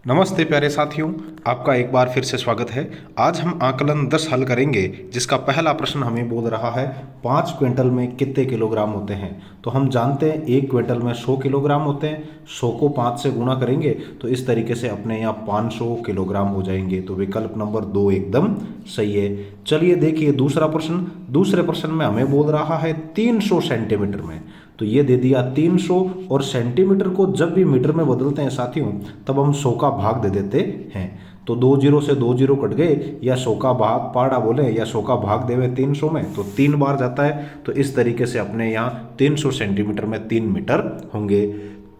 नमस्ते प्यारे साथियों, आपका एक बार फिर से स्वागत है। आज हम आकलन 10 हल करेंगे, जिसका पहला प्रश्न हमें बोल रहा है 5 क्विंटल में कितने किलोग्राम होते हैं। तो हम जानते हैं 1 क्विंटल में 100 किलोग्राम होते हैं। 100 को 5 से गुणा करेंगे तो इस तरीके से अपने यहाँ 500 किलोग्राम हो जाएंगे। तो विकल्प नंबर 2 एकदम सही है। चलिए देखिए दूसरा प्रश्न। दूसरे प्रश्न में हमें बोल रहा है 300 सेंटीमीटर में। तो ये दे दिया 300, और सेंटीमीटर को जब भी मीटर में बदलते हैं साथियों तब हम 100 का भाग दे देते हैं। तो 2 जीरो से 2 जीरो कट गए, या 100 का भाग पाड़ा बोले या 100 का भाग देवे 300 में तो 3 बार जाता है। तो इस तरीके से अपने यहाँ 300 सेंटीमीटर में 3 मीटर होंगे।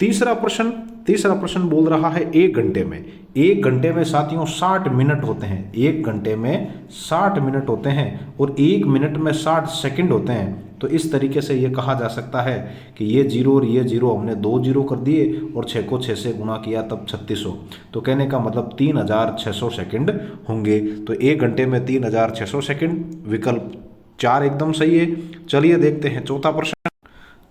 तीसरा प्रश्न बोल रहा है 1 घंटे में। 1 घंटे में साथियों 60 मिनट होते हैं। 1 घंटे में 60 मिनट होते हैं और 1 मिनट में 60 सेकंड होते हैं। तो इस तरीके से ये कहा जा सकता है कि ये जीरो और ये जीरो हमने 2 जीरो कर दिए और 6 को 6 से गुणा किया तब 3600। तो कहने का मतलब 3600 सेकंड होंगे। तो 1 घंटे में 3600 सेकंड, विकल्प 4 एकदम सही है। चलिए देखते हैं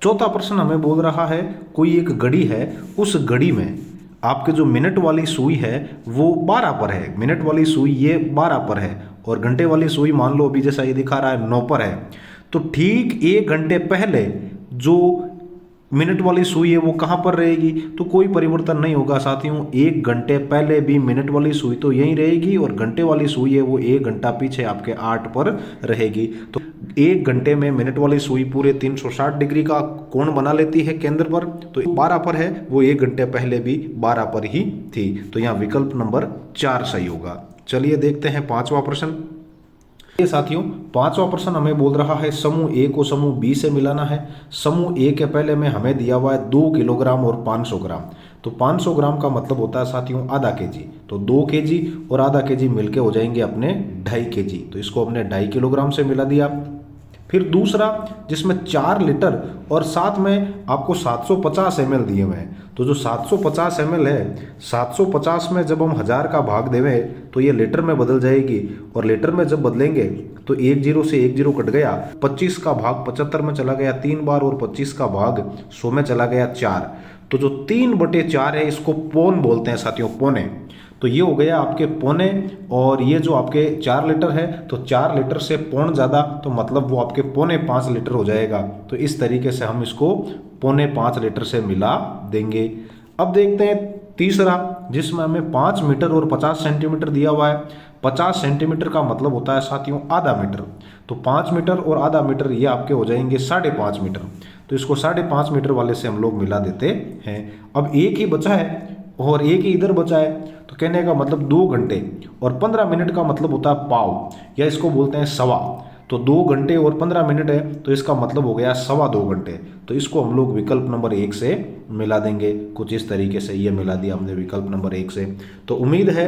चौथा प्रश्न हमें बोल रहा है कोई एक घड़ी है, उस घड़ी में आपके जो मिनट वाली सुई है वो 12 पर है। मिनट वाली सुई ये 12 पर है और घंटे वाली सुई मान लो अभी जैसा ये दिखा रहा है 9 पर है। तो ठीक 1 घंटे पहले जो मिनट वाली सुई है वो कहाँ पर रहेगी? तो कोई परिवर्तन नहीं होगा साथियों। 1 घंटे पहले भी मिनट वाली सुई तो यहीं रहेगी और घंटे वाली सुई है वो 1 घंटा पीछे आपके 8 पर रहेगी। तो 1 घंटे में मिनट वाली सुई पूरे 360 डिग्री का कोण बना लेती है केंद्र पर। तो 12 पर है, वो 1 घंटे पहले भी 12 पर ही थी। तो यहाँ विकल्प नंबर 4 सही होगा। चलिए देखते हैं 5वां प्रश्न। ये साथियों 5वां प्रश्न हमें बोल रहा है समूह ए को समूह बी से मिलाना है। समूह ए के पहले में हमें दिया हुआ है 2 किलोग्राम और 500 ग्राम। तो 500 ग्राम का मतलब होता है साथियों आधा केजी। तो 2 केजी और आधा केजी मिलके हो जाएंगे अपने 2.5 केजी। तो इसको हमने 2.5 किलोग्राम से मिला दिया। फिर दूसरा जिसमें 4 लीटर और साथ में आपको 750 ml दिए हुए हैं। तो जो 750 ml है, 750 में जब हम 1000 का भाग देवें तो ये लीटर में बदल जाएगी, और लीटर में जब बदलेंगे तो 1 जीरो से 1 जीरो कट गया, 25 का भाग 75 में चला गया 3 बार, और 25 का भाग 100 में चला गया 4। तो जो 3/4 है इसको पौन बोलते हैं साथियों, पौने। तो ये हो गया आपके पौने, और ये जो आपके 4 लीटर है तो 4 लीटर से पौन ज़्यादा, तो मतलब वो आपके 4.25 लीटर हो जाएगा। तो इस तरीके से हम इसको 4.25 लीटर से मिला देंगे। अब देखते हैं तीसरा, जिसमें हमें 5 मीटर और 50 सेंटीमीटर दिया हुआ है। 50 सेंटीमीटर का मतलब होता है साथियों आधा मीटर। तो 5 मीटर और आधा मीटर ये आपके हो जाएंगे 5.5 मीटर। तो इसको 5.5 मीटर वाले से हम लोग मिला देते हैं। अब एक ही बचा है और एक ही इधर बचा है। तो कहने का मतलब 2 घंटे और 15 मिनट का मतलब होता है पाव, या इसको बोलते हैं सवा। तो 2 घंटे और 15 मिनट है तो इसका मतलब हो गया 2.25 घंटे। तो इसको हम लोग विकल्प नंबर 1 से मिला देंगे। कुछ इस तरीके से ये मिला दिया हमने विकल्प नंबर 1 से। तो उम्मीद है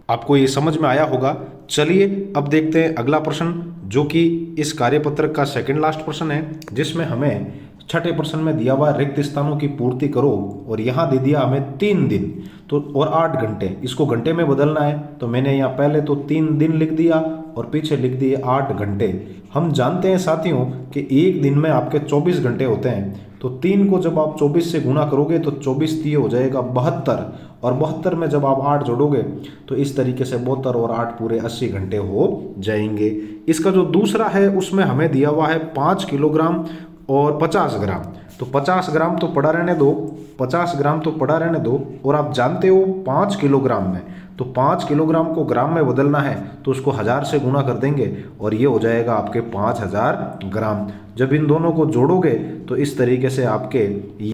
आपको ये समझ में आया होगा। चलिए अब देखते हैं अगला प्रश्न, जो कि इस कार्यपत्रक का सेकंड लास्ट प्रश्न है, जिसमें हमें छठे प्रश्न में दिया हुआ रिक्त स्थानों की पूर्ति करो, और यहाँ दे दिया हमें 3 दिन तो और 8 घंटे। इसको घंटे में बदलना है तो मैंने यहाँ पहले तो 3 दिन लिख दिया और पीछे लिख दिए 8 घंटे। हम जानते हैं साथियों कि एक दिन में आपके 24 घंटे होते हैं। तो 3 को जब आप 24 से गुणा करोगे तो 24 3 हो जाएगा 72, और 72 में जब आप 8 जोड़ोगे तो इस तरीके से 72 और 8 पूरे 80 घंटे हो जाएंगे। इसका जो दूसरा है उसमें हमें दिया हुआ है 5 किलोग्राम और 50 ग्राम। तो 50 ग्राम तो पड़ा रहने दो, 50 ग्राम तो पड़ा रहने दो, और आप जानते हो 5 किलोग्राम में, तो 5 किलोग्राम को ग्राम में बदलना है तो उसको 1000 से गुणा कर देंगे और ये हो जाएगा आपके 5000 ग्राम। जब इन दोनों को जोड़ोगे तो इस तरीके से आपके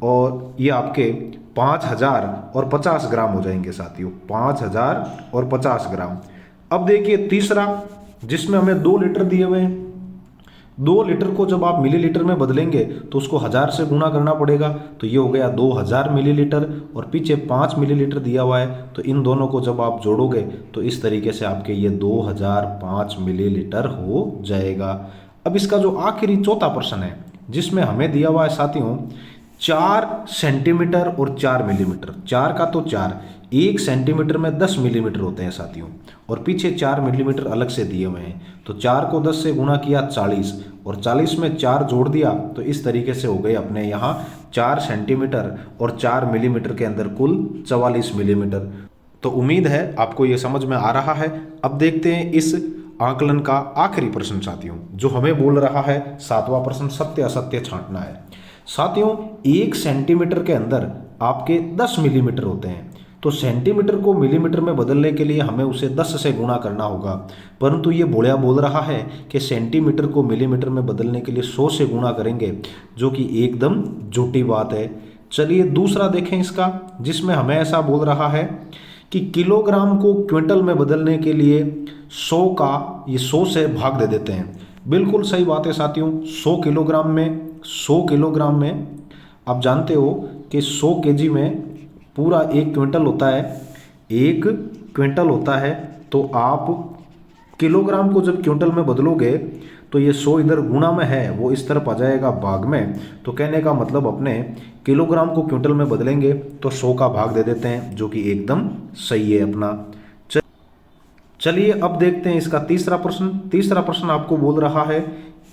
और ये आपके 5000 और 50 ग्राम हो जाएंगे साथियों, 5000 और 50 ग्राम। अब देखिए तीसरा, जिसमें हमें 2 लीटर दिए हुए हैं। 2 लीटर को जब आप मिलीलीटर में बदलेंगे तो उसको 1000 से गुणा करना पड़ेगा। तो ये हो गया 2000 मिलीलीटर, और पीछे 5 मिलीलीटर दिया हुआ है। तो इन दोनों को जब आप जोड़ोगे तो इस तरीके से आपके ये 2005 मिलीलीटर हो जाएगा। अब इसका जो आखिरी चौथा प्रश्न है, जिसमें हमें दिया हुआ है साथियों 4 सेंटीमीटर और 4 मिलीमीटर। 4 का तो 4, 1 सेंटीमीटर में 10 मिलीमीटर होते हैं साथियों, और पीछे 4 मिलीमीटर अलग से दिए हुए हैं। तो 4 को 10 से गुणा किया 40, और 40 में 4 जोड़ दिया तो इस तरीके से हो गए अपने यहाँ 4 सेंटीमीटर और 4 मिलीमीटर के अंदर कुल 44 मिलीमीटर। तो उम्मीद है आपको ये समझ में आ रहा है। अब देखते हैं इस आकलन का आखिरी प्रश्न साथियों, जो हमें बोल रहा है 7वां प्रश्न, सत्य असत्य छांटना है। साथियों 1 सेंटीमीटर के अंदर आपके 10 मिलीमीटर होते हैं, तो सेंटीमीटर को मिलीमीटर में बदलने के लिए हमें उसे 10 से गुणा करना होगा, परंतु ये बोलिया बोल रहा है कि सेंटीमीटर को मिलीमीटर में बदलने के लिए 100 से गुणा करेंगे, जो कि एकदम झूठी बात है। चलिए दूसरा देखें इसका, जिसमें हमें ऐसा बोल रहा है कि किलोग्राम को क्विंटल में बदलने के लिए 100 का ये 100 से भाग दे देते हैं। बिल्कुल सही बात है साथियों। 100 किलोग्राम में आप जानते हो कि 100 केजी में पूरा 1 क्विंटल होता है, 1 क्विंटल होता है। तो आप किलोग्राम को जब क्विंटल में बदलोगे तो ये 100 इधर गुणा में है, वो इस तरफ आ जाएगा भाग में। तो कहने का मतलब अपने किलोग्राम को क्विंटल में बदलेंगे तो 100 का भाग दे देते हैं, जो कि एकदम सही है अपना। चलिए अब देखते हैं इसका तीसरा प्रश्न। तीसरा प्रश्न आपको बोल रहा है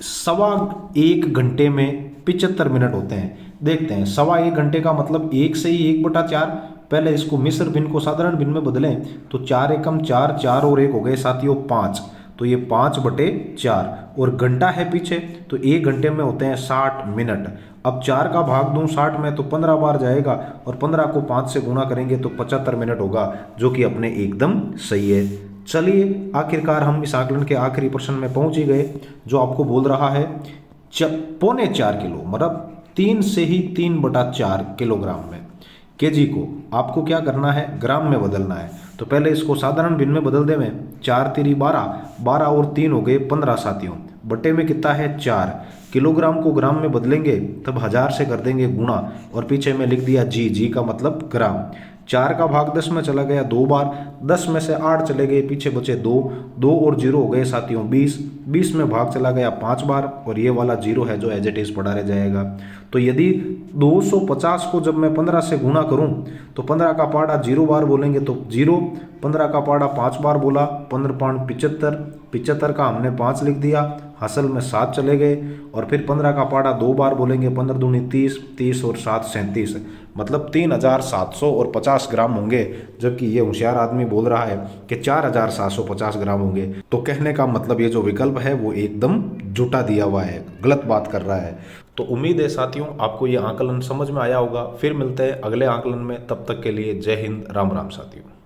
1.25 घंटे में 75 मिनट होते हैं। देखते हैं 1.25 घंटे का मतलब 1 से ही 1/4। पहले इसको मिश्र भिन्न को साधारण भिन्न में बदलें तो 4 एकम 4, 4 और 1 हो गए साथियों 5, तो ये 5/4 और घंटा है पीछे, तो 1 घंटे में होते हैं 60 मिनट। अब 4 का भाग दूं 60 में तो 15 बार जाएगा, और 15 को 5 से गुणा करेंगे तो 75 मिनट होगा, जो कि अपने एकदम सही है। चलिए आखिरकार हम इस आकलन के आखिरी प्रश्न में पहुंच ही गए, जो आपको बोल रहा है 4.25 किलो, मतलब 3 से ही 3/4 किलोग्राम में। केजी को आपको क्या करना है, ग्राम में बदलना है। तो पहले इसको साधारण भिन्न में बदल दें। 4 तिरी 12, 12 और 3 हो गए 15 साथियों। बटे में कितना है 4। किलोग्राम को ग्राम में बदलेंगे तब 1000 से कर देंगे गुणा, और पीछे में लिख दिया जी, जी का मतलब ग्राम। 4 का भाग 10 में चला गया 2 बार, 10 में से 8 चले गए, पीछे बचे 2, 2 और 0 हो गए साथियों 20, 20 में भाग चला गया 5 बार, और ये वाला 0 है जो एज इट इज पड़ा रह जाएगा। तो यदि 250 को जब मैं 15 से गुणा करूं तो 15 का पाड़ा 0 बार बोलेंगे तो 0, 15 का पाड़ा 5 बार बोला, 15 75, 75 का हमने 5 लिख दिया, हासिल में 7 चले गए, और फिर 15 का पाड़ा 2 बार बोलेंगे, 15 दूनी 30, 30 और 7 37, मतलब 3750 ग्राम होंगे, जबकि ये होशियार आदमी बोल रहा है कि 4750 ग्राम होंगे। तो कहने का मतलब ये जो विकल्प है वो एकदम झूठा दिया हुआ है, गलत बात कर रहा है। तो उम्मीद है साथियों आपको ये आकलन समझ में आया होगा। फिर मिलते हैं अगले आकलन में, तब तक के लिए जय हिंद, राम राम साथियों।